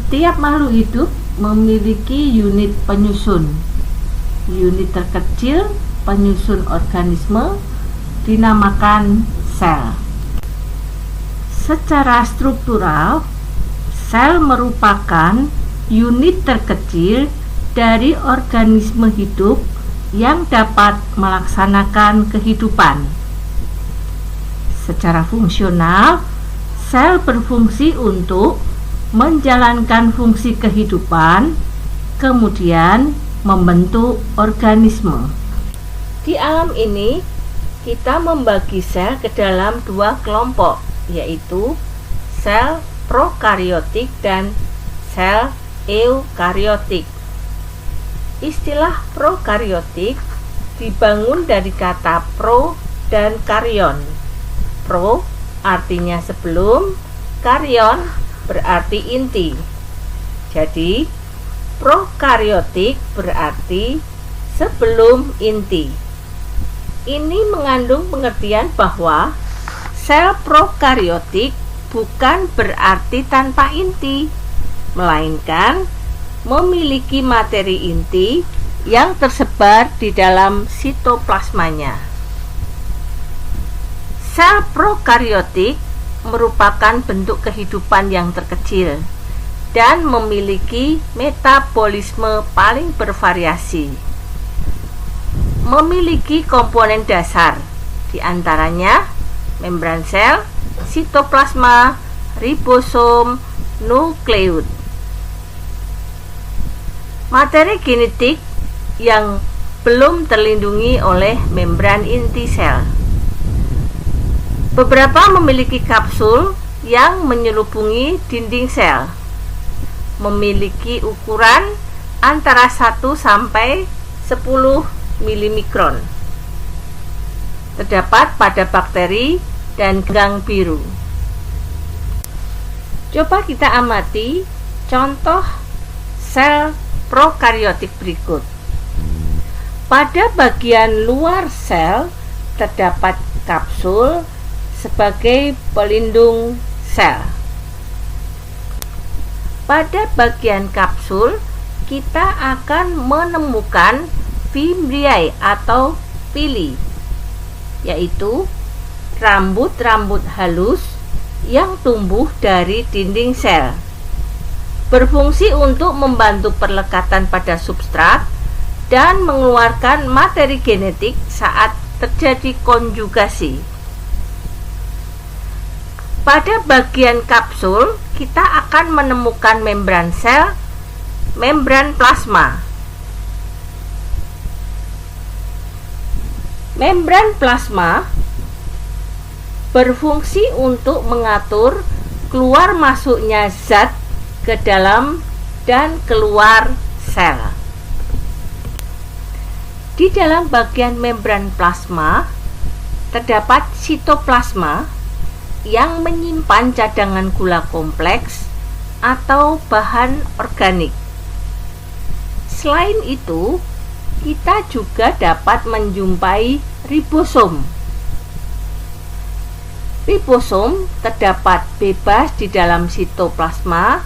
Setiap makhluk hidup memiliki unit penyusun. Unit terkecil penyusun organisme dinamakan sel. Secara struktural, sel merupakan unit terkecil dari organisme hidup yang dapat melaksanakan kehidupan. Secara fungsional, sel berfungsi untuk menjalankan fungsi kehidupan, kemudian membentuk organisme. Di alam ini, kita membagi sel ke dalam dua kelompok, yaitu sel prokariotik dan sel eukariotik. Istilah prokariotik dibangun dari kata pro dan karyon. Pro artinya sebelum, karyon berarti inti. Jadi, prokariotik berarti sebelum inti. Ini mengandung pengertian bahwa sel prokariotik bukan berarti tanpa inti, melainkan memiliki materi inti yang tersebar di dalam sitoplasmanya. Sel prokariotik merupakan bentuk kehidupan yang terkecil dan memiliki metabolisme paling bervariasi. Memiliki komponen dasar, di antaranya membran sel, sitoplasma, ribosom, nukleus. Materi genetik yang belum terlindungi oleh membran inti sel. Beberapa memiliki kapsul yang menyelubungi dinding sel. Memiliki ukuran antara 1 sampai 10 milimikron. Terdapat pada bakteri dan gang biru. Coba kita amati contoh sel prokariotik berikut. Pada bagian luar sel terdapat kapsul sebagai pelindung sel. Pada bagian kapsul kita akan menemukan fimbriae atau pili, yaitu rambut-rambut halus yang tumbuh dari dinding sel, berfungsi untuk membantu perlekatan pada substrat dan mengeluarkan materi genetik saat terjadi konjugasi. Pada bagian kapsul kita akan menemukan membran sel, membran plasma. Membran plasma berfungsi untuk mengatur keluar masuknya zat ke dalam dan keluar sel. Di dalam bagian membran plasma terdapat sitoplasma yang menyimpan cadangan gula kompleks atau bahan organik. Selain itu, kita juga dapat menjumpai ribosom. Ribosom terdapat bebas di dalam sitoplasma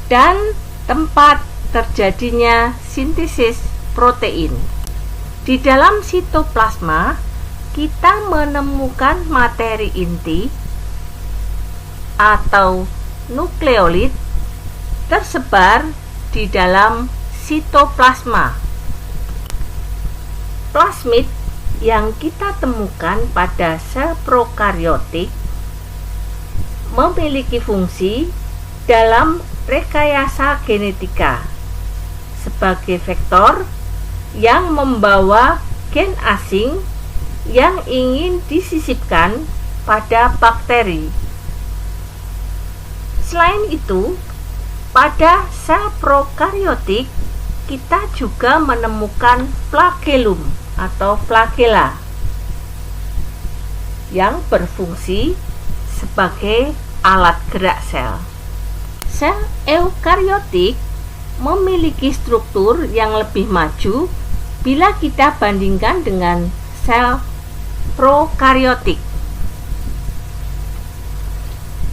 dan tempat terjadinya sintesis protein. Di dalam sitoplasma, kita menemukan materi inti atau nukleolit tersebar di dalam sitoplasma. Plasmid yang kita temukan pada sel prokariotik memiliki fungsi dalam rekayasa genetika sebagai vektor yang membawa gen asing yang ingin disisipkan pada bakteri. Selain itu, pada sel prokariotik kita juga menemukan flagellum atau flagella yang berfungsi sebagai alat gerak sel. Sel eukariotik memiliki struktur yang lebih maju bila kita bandingkan dengan sel prokariotik.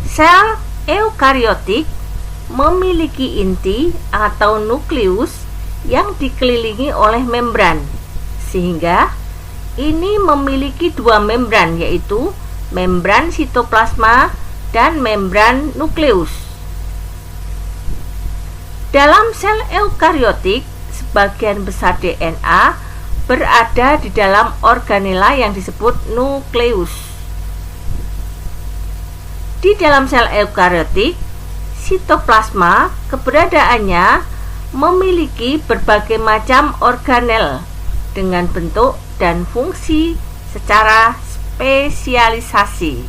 Sel eukariotik memiliki inti atau nukleus yang dikelilingi oleh membran, sehingga ini memiliki dua membran, yaitu membran sitoplasma dan membran nukleus. Dalam sel eukariotik, sebagian besar DNA berada di dalam organela yang disebut nukleus. Di dalam sel eukariotik, sitoplasma keberadaannya memiliki berbagai macam organel dengan bentuk dan fungsi secara spesialisasi.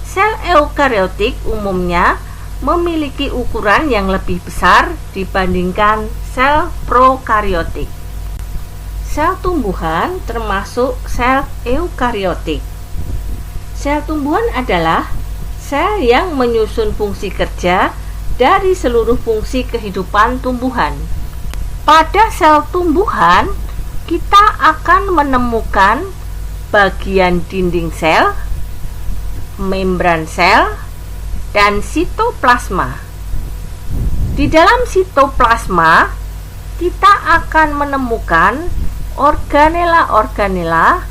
Sel eukariotik umumnya memiliki ukuran yang lebih besar dibandingkan sel prokariotik. Sel tumbuhan termasuk sel eukariotik. Sel tumbuhan adalah sel yang menyusun fungsi kerja dari seluruh fungsi kehidupan tumbuhan. Pada sel tumbuhan, kita akan menemukan bagian dinding sel, membran sel, dan sitoplasma. Di dalam sitoplasma, kita akan menemukan organela-organela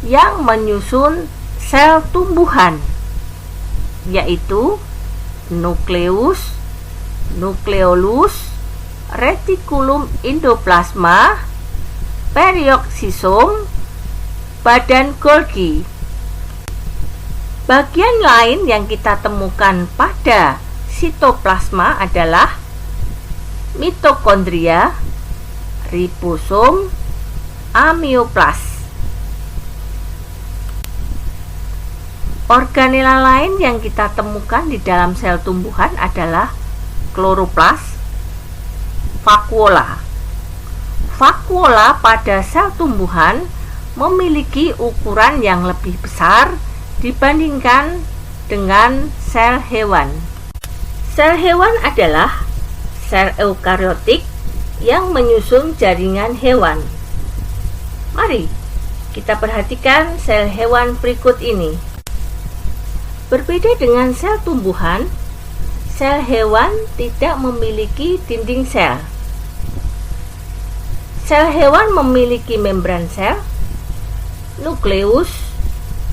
yang menyusun sel tumbuhan, yaitu nukleus, nukleolus, retikulum endoplasma, perioksisom, badan Golgi. Bagian lain yang kita temukan pada sitoplasma adalah mitokondria, ribosom, amnioplas. Organela lain yang kita temukan di dalam sel tumbuhan adalah kloroplas, vakuola. Vakuola pada sel tumbuhan memiliki ukuran yang lebih besar dibandingkan dengan sel hewan. Sel hewan adalah sel eukariotik yang menyusun jaringan hewan. Mari kita perhatikan sel hewan berikut ini. Berbeda dengan sel tumbuhan, sel hewan tidak memiliki dinding sel. Sel hewan memiliki membran sel, nukleus,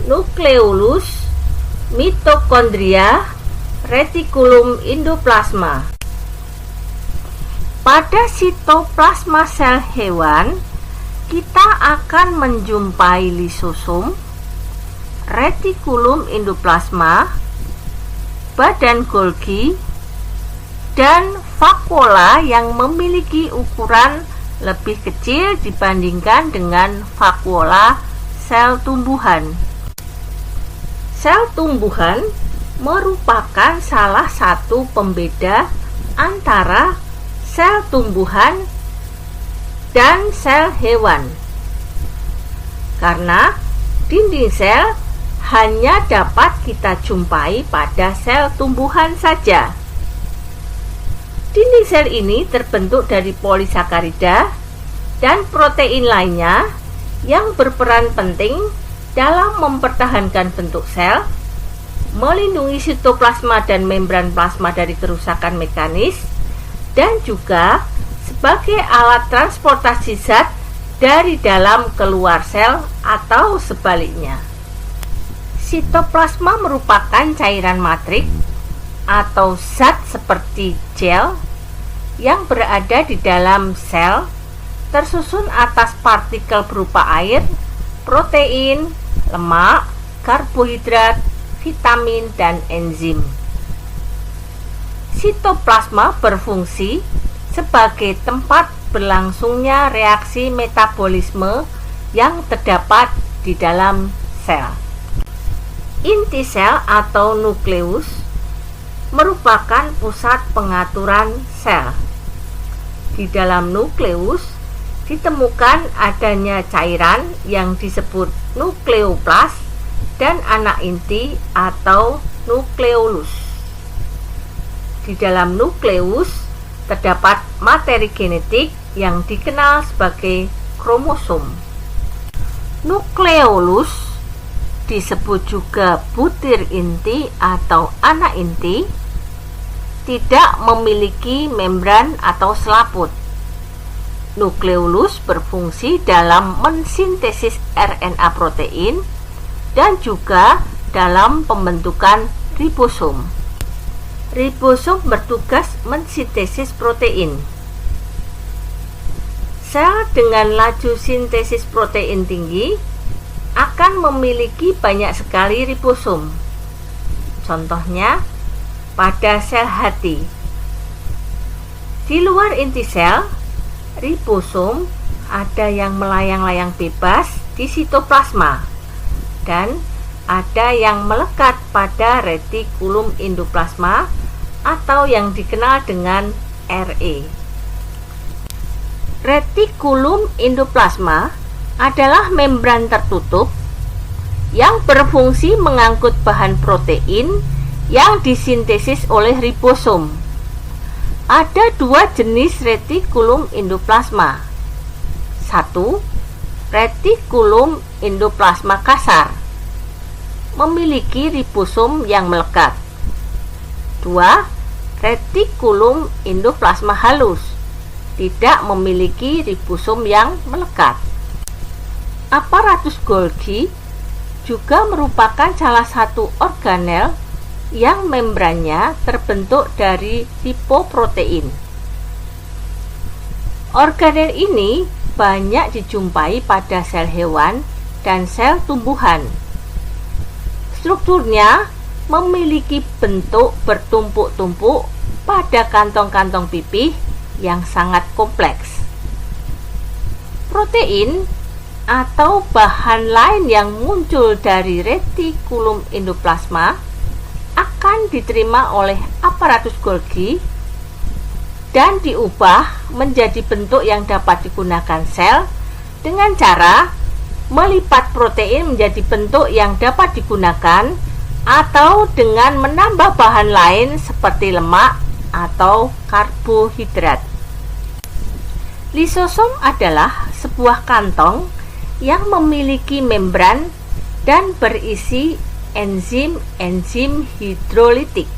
nukleolus, mitokondria, retikulum endoplasma. Pada sitoplasma sel hewan, kita akan menjumpai lisosom, retikulum endoplasma, badan Golgi, dan vakuola yang memiliki ukuran lebih kecil dibandingkan dengan vakuola sel tumbuhan. Sel tumbuhan merupakan salah satu pembeda antara sel tumbuhan dan sel hewan, karena dinding sel hanya dapat kita jumpai pada sel tumbuhan saja. Dinding sel ini terbentuk dari polisakarida dan protein lainnya yang berperan penting dalam mempertahankan bentuk sel, melindungi sitoplasma dan membran plasma dari kerusakan mekanis, dan juga sebagai alat transportasi zat dari dalam keluar sel atau sebaliknya. Sitoplasma merupakan cairan matrik atau zat seperti gel yang berada di dalam sel, tersusun atas partikel berupa air, protein, lemak, karbohidrat, vitamin, dan enzim. Sitoplasma berfungsi sebagai tempat berlangsungnya reaksi metabolisme yang terdapat di dalam sel. Inti sel atau nukleus merupakan pusat pengaturan sel. Di dalam nukleus ditemukan adanya cairan yang disebut nukleoplas dan anak inti atau nukleolus. Di dalam nukleus terdapat materi genetik yang dikenal sebagai kromosom. Nukleolus disebut juga butir inti atau anak inti, tidak memiliki membran atau selaput. Nukleolus berfungsi dalam mensintesis RNA protein dan juga dalam pembentukan ribosom. Ribosom bertugas mensintesis protein. Sel dengan laju sintesis protein tinggi akan memiliki banyak sekali ribosom. Contohnya, pada sel hati. Di luar inti sel, ribosom ada yang melayang-layang bebas di sitoplasma dan ada yang melekat pada retikulum endoplasma atau yang dikenal dengan RE. Retikulum endoplasma adalah membran tertutup yang berfungsi mengangkut bahan protein yang disintesis oleh ribosom. Ada dua jenis retikulum endoplasma. 1. Retikulum endoplasma kasar, memiliki ribosom yang melekat. 2. Retikulum endoplasma halus, tidak memiliki ribosom yang melekat. Aparatus Golgi juga merupakan salah satu organel yang membrannya terbentuk dari lipoprotein. Organel ini banyak dijumpai pada sel hewan dan sel tumbuhan. Strukturnya memiliki bentuk bertumpuk-tumpuk pada kantong-kantong pipih yang sangat kompleks. Protein atau bahan lain yang muncul dari retikulum endoplasma akan diterima oleh aparatus Golgi dan diubah menjadi bentuk yang dapat digunakan sel dengan cara melipat protein menjadi bentuk yang dapat digunakan atau dengan menambah bahan lain seperti lemak atau karbohidrat. Lisosom adalah sebuah kantong yang memiliki membran dan berisi enzim-enzim hidrolitik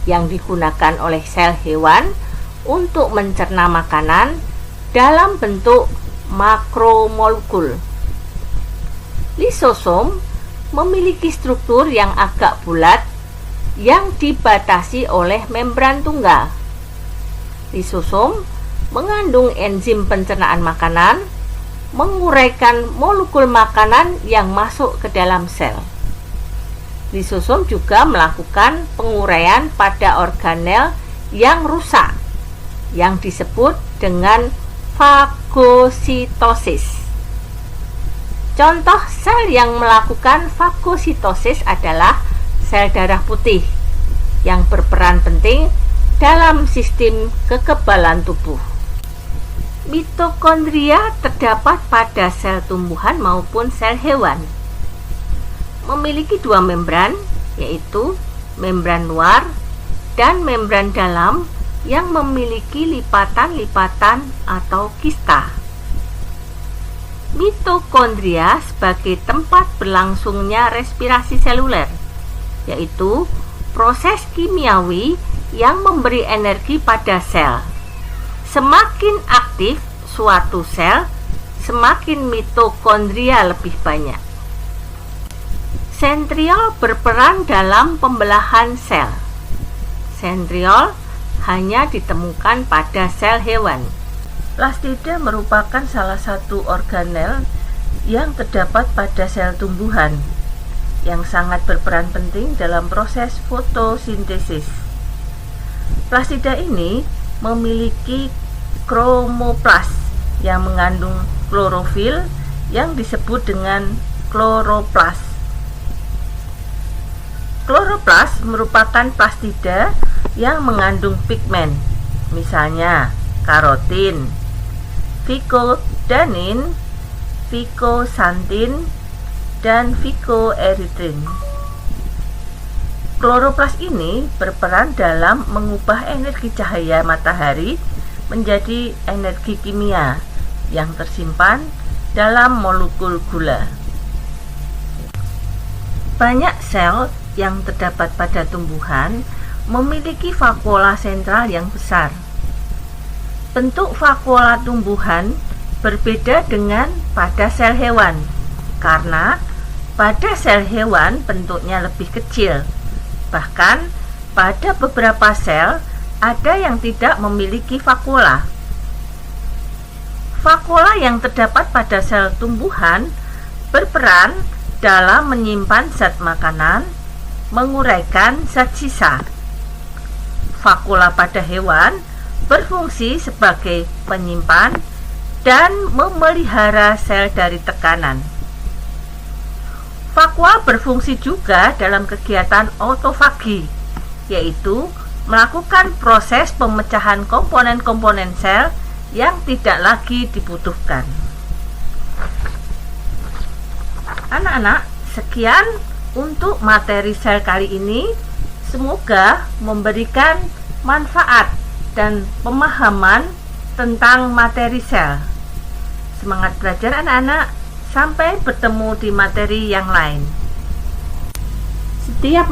yang digunakan oleh sel hewan untuk mencerna makanan dalam bentuk makromolekul. Lisosom memiliki struktur yang agak bulat yang dibatasi oleh membran tunggal. Lisosom mengandung enzim pencernaan makanan, menguraikan molekul makanan yang masuk ke dalam sel. Lisosom juga melakukan penguraian pada organel yang rusak yang disebut dengan fagositosis. Contoh sel yang melakukan fagositosis adalah sel darah putih yang berperan penting dalam sistem kekebalan tubuh. Mitokondria terdapat pada sel tumbuhan maupun sel hewan. Memiliki dua membran, yaitu membran luar dan membran dalam yang memiliki lipatan-lipatan atau kista. Mitokondria sebagai tempat berlangsungnya respirasi seluler, yaitu proses kimiawi yang memberi energi pada sel. Semakin aktif suatu sel, semakin mitokondria lebih banyak. Sentriol berperan dalam pembelahan sel. Sentriol hanya ditemukan pada sel hewan. Plastida merupakan salah satu organel yang terdapat pada sel tumbuhan yang sangat berperan penting dalam proses fotosintesis. Plastida ini memiliki kromoplas yang mengandung klorofil yang disebut dengan kloroplas. Kloroplas merupakan plastida yang mengandung pigmen, misalnya karotin, phycodanin, phycoxanthin, dan phycoerythrin. Kloroplas ini berperan dalam mengubah energi cahaya matahari menjadi energi kimia yang tersimpan dalam molekul gula. Banyak sel yang terdapat pada tumbuhan memiliki vakuola sentral yang besar. Bentuk vakuola tumbuhan berbeda dengan pada sel hewan, karena pada sel hewan bentuknya lebih kecil. Bahkan pada beberapa sel ada yang tidak memiliki vakuola. Vakuola yang terdapat pada sel tumbuhan berperan dalam menyimpan zat makanan, menguraikan zat sisa. Vakuola pada hewan berfungsi sebagai penyimpan dan memelihara sel dari tekanan. Vakuola berfungsi juga dalam kegiatan autofagi, yaitu melakukan proses pemecahan komponen-komponen sel yang tidak lagi dibutuhkan. Anak-anak, sekian untuk materi sel kali ini. Semoga memberikan manfaat dan pemahaman tentang materi sel. Semangat belajar anak-anak, sampai bertemu di materi yang lain. Setiap